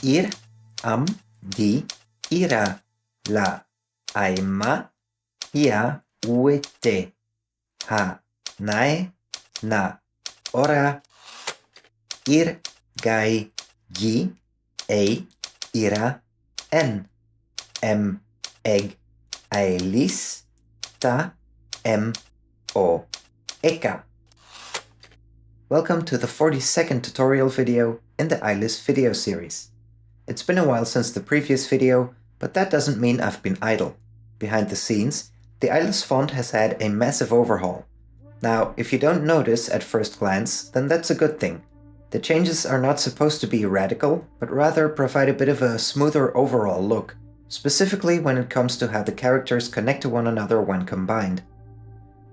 Ir, am, di, ira, la, aima, ia, uete, ha, nae, na, ora, ir, gai, gi, ei, ira, en, em, eg, Ælis, ta, em, o, eka. Welcome to the 42nd tutorial video in the Ælis video series. It's been a while since the previous video, but that doesn't mean I've been idle. Behind the scenes, the Ælis font has had a massive overhaul. Now, if you don't notice at first glance, then that's a good thing. The changes are not supposed to be radical, but rather provide a bit of a smoother overall look, specifically when it comes to how the characters connect to one another when combined.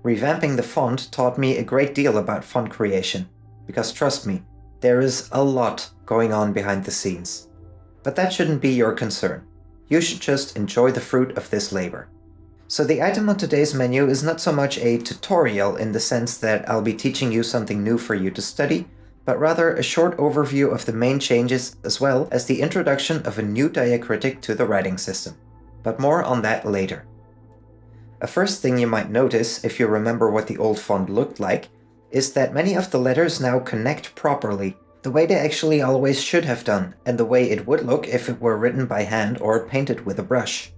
Revamping the font taught me a great deal about font creation, because trust me, there is a lot going on behind the scenes. But that shouldn't be your concern. You should just enjoy the fruit of this labor. So the item on today's menu is not so much a tutorial in the sense that I'll be teaching you something new for you to study, but rather a short overview of the main changes as well as the introduction of a new diacritic to the writing system. But more on that later. A first thing you might notice, if you remember what the old font looked like, is that many of the letters now connect properly, the way they actually always should have done, and the way it would look if it were written by hand or painted with a brush.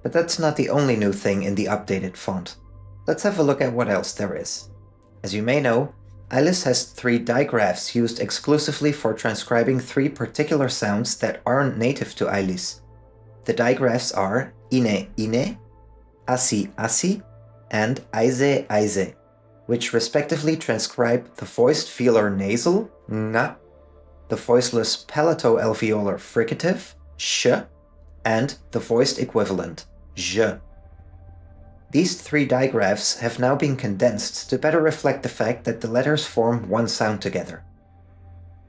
But that's not the only new thing in the updated font. Let's have a look at what else there is. As you may know, Ælis has 3 digraphs used exclusively for transcribing 3 particular sounds that aren't native to Ælis. The digraphs are ine ine, asi asi, and aise aise, which respectively transcribe the voiced velar nasal, nga, the voiceless palato-alveolar fricative, sh, and the voiced equivalent, zh. These 3 digraphs have now been condensed to better reflect the fact that the letters form one sound together.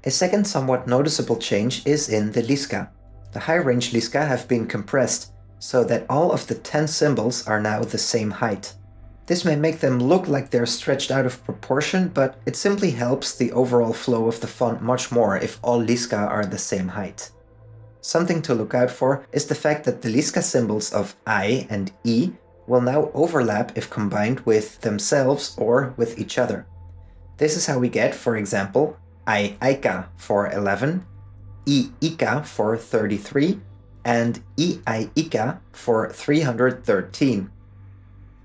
A second somewhat noticeable change is in the liska. The high-range liska have been compressed so that all of the 10 symbols are now the same height. This may make them look like they're stretched out of proportion, but it simply helps the overall flow of the font much more if all liska are the same height. Something to look out for is the fact that the liska symbols of I and I will now overlap if combined with themselves or with each other. This is how we get, for example, I aika for 11, I ika for 33, and I ika for 313.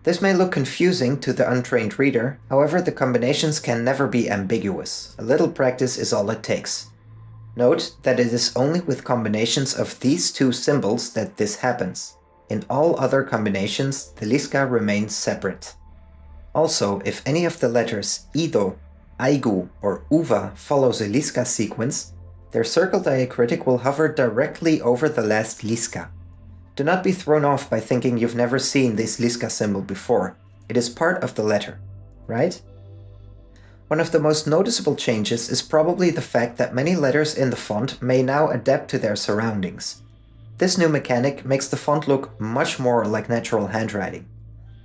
This may look confusing to the untrained reader, however the combinations can never be ambiguous. A little practice is all it takes. Note that it is only with combinations of these 2 symbols that this happens. In all other combinations, the liska remains separate. Also, if any of the letters ido, aigu, or uva follows a liska sequence, their circle diacritic will hover directly over the last liska. Do not be thrown off by thinking you've never seen this liska symbol before. It is part of the letter, right? One of the most noticeable changes is probably the fact that many letters in the font may now adapt to their surroundings. This new mechanic makes the font look much more like natural handwriting.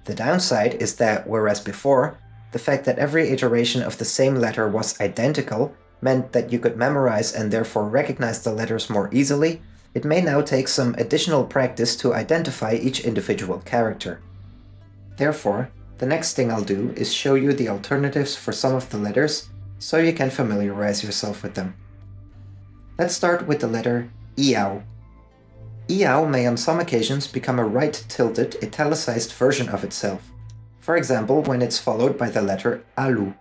The downside is that, whereas before, the fact that every iteration of the same letter was identical meant that you could memorize and therefore recognize the letters more easily, it may now take some additional practice to identify each individual character. Therefore, the next thing I'll do is show you the alternatives for some of the letters so you can familiarize yourself with them. Let's start with the letter iau. Iau may on some occasions become a right-tilted, italicized version of itself. For example, when it's followed by the letter alu.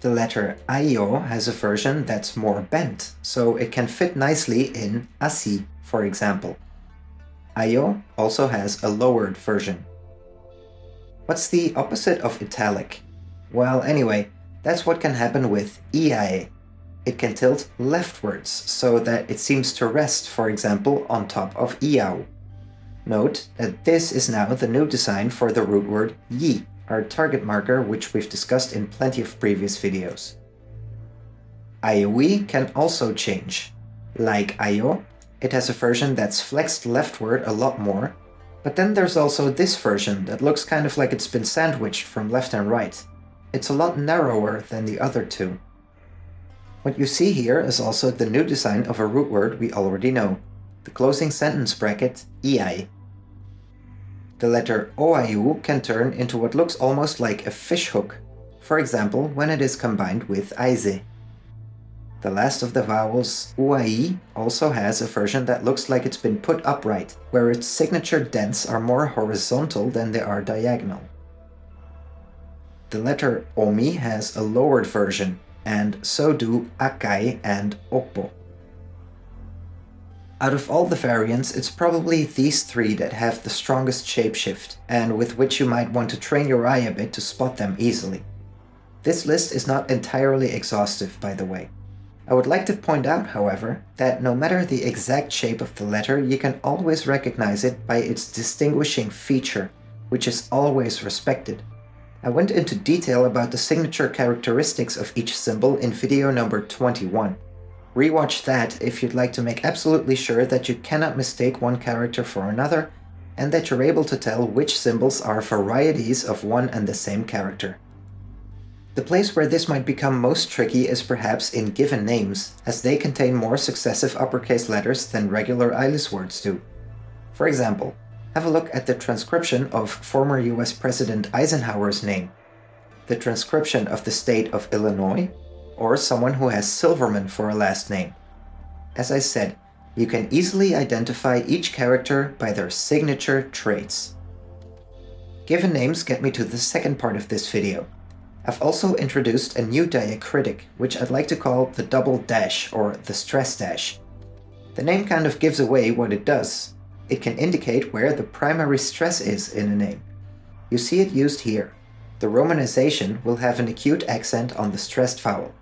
The letter aio has a version that's more bent, so it can fit nicely in asi, for example. Aio also has a lowered version. What's the opposite of italic? Well, anyway, that's what can happen with iae. It can tilt leftwards, so that it seems to rest, for example, on top of iau. Note that this is now the new design for the root word yi, our target marker, which we've discussed in plenty of previous videos. Aioi can also change. Like aio, It has a version that's flexed leftward a lot more, but then there's also this version that looks kind of like it's been sandwiched from left and right. It's a lot narrower than the other two. What you see here is also the new design of a root word we already know, the closing sentence bracket EI. The letter OIU can turn into what looks almost like a fishhook, for example when it is combined with Eise. The last of the vowels, UAI, also has a version that looks like it's been put upright, where its signature dents are more horizontal than they are diagonal. The letter OMI has a lowered version, and so do AKAI and OPPO. Out of all the variants, it's probably these three that have the strongest shapeshift, and with which you might want to train your eye a bit to spot them easily. This list is not entirely exhaustive, by the way. I would like to point out, however, that no matter the exact shape of the letter, you can always recognize it by its distinguishing feature, which is always respected. I went into detail about the signature characteristics of each symbol in video number 21. Rewatch that if you'd like to make absolutely sure that you cannot mistake one character for another, and that you're able to tell which symbols are varieties of one and the same character. The place where this might become most tricky is perhaps in given names, as they contain more successive uppercase letters than regular Ælis words do. For example, have a look at the transcription of former US President Eisenhower's name, the transcription of the state of Illinois, or someone who has Silverman for a last name. As I said, you can easily identify each character by their signature traits. Given names get me to the second part of this video. I've also introduced a new diacritic, which I'd like to call the double dash or the stress dash. The name kind of gives away what it does. It can indicate where the primary stress is in a name. You see it used here. The romanization will have an acute accent on the stressed vowel.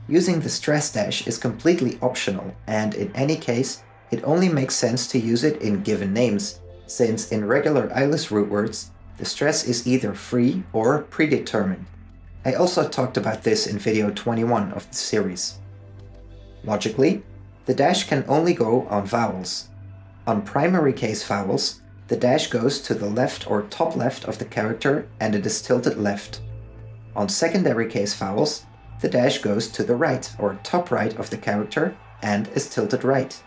Using the stress dash is completely optional, and in any case, it only makes sense to use it in given names, since in regular Ælis root words, the stress is either free or predetermined. I also talked about this in video 21 of the series. Logically, the dash can only go on vowels. On primary case vowels, the dash goes to the left or top left of the character and it is tilted left. On secondary case vowels, the dash goes to the right or top right of the character and is tilted right.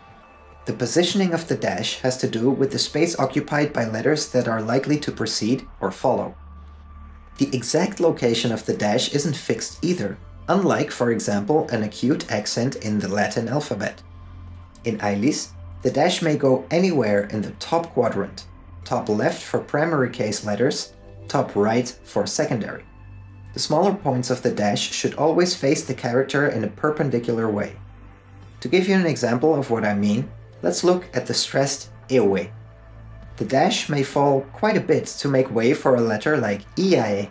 The positioning of the dash has to do with the space occupied by letters that are likely to precede or follow. The exact location of the dash isn't fixed either, unlike, for example, an acute accent in the Latin alphabet. In Ælis, the dash may go anywhere in the top quadrant, top left for primary case letters, top right for secondary. The smaller points of the dash should always face the character in a perpendicular way. To give you an example of what I mean, let's look at the stressed ewe. The dash may fall quite a bit to make way for a letter like iae.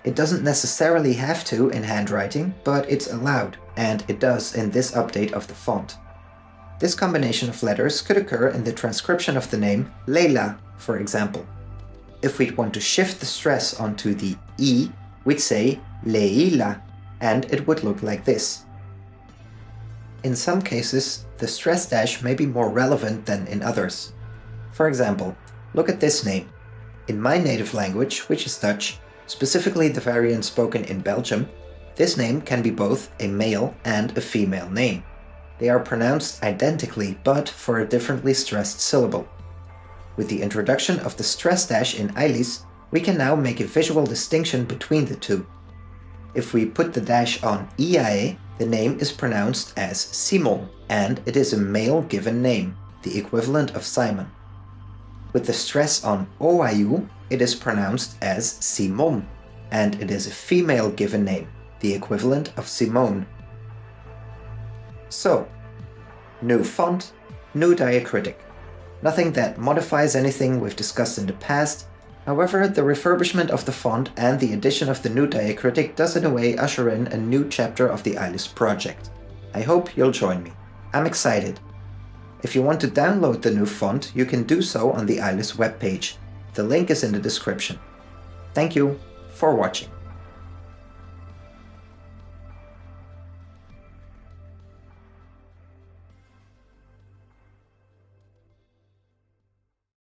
It doesn't necessarily have to in handwriting, but it's allowed, and it does in this update of the font. This combination of letters could occur in the transcription of the name Leila, for example. If we'd want to shift the stress onto the e, we'd say Leila, and it would look like this. In some cases, the stress dash may be more relevant than in others. For example, look at this name. In my native language, which is Dutch, specifically the variant spoken in Belgium, this name can be both a male and a female name. They are pronounced identically, but for a differently stressed syllable. With the introduction of the stress dash in Ælis, we can now make a visual distinction between the two. If we put the dash on iae, the name is pronounced as Simon, and it is a male given name, the equivalent of Simon. With the stress on oiu, it is pronounced as Simon, and it is a female given name, the equivalent of Simone. So, new font, new diacritic. Nothing that modifies anything we've discussed in the past. However, the refurbishment of the font and the addition of the new diacritic does in a way usher in a new chapter of the Ælis project. I hope you'll join me. I'm excited. If you want to download the new font, you can do so on the Ælis webpage. The link is in the description. Thank you for watching.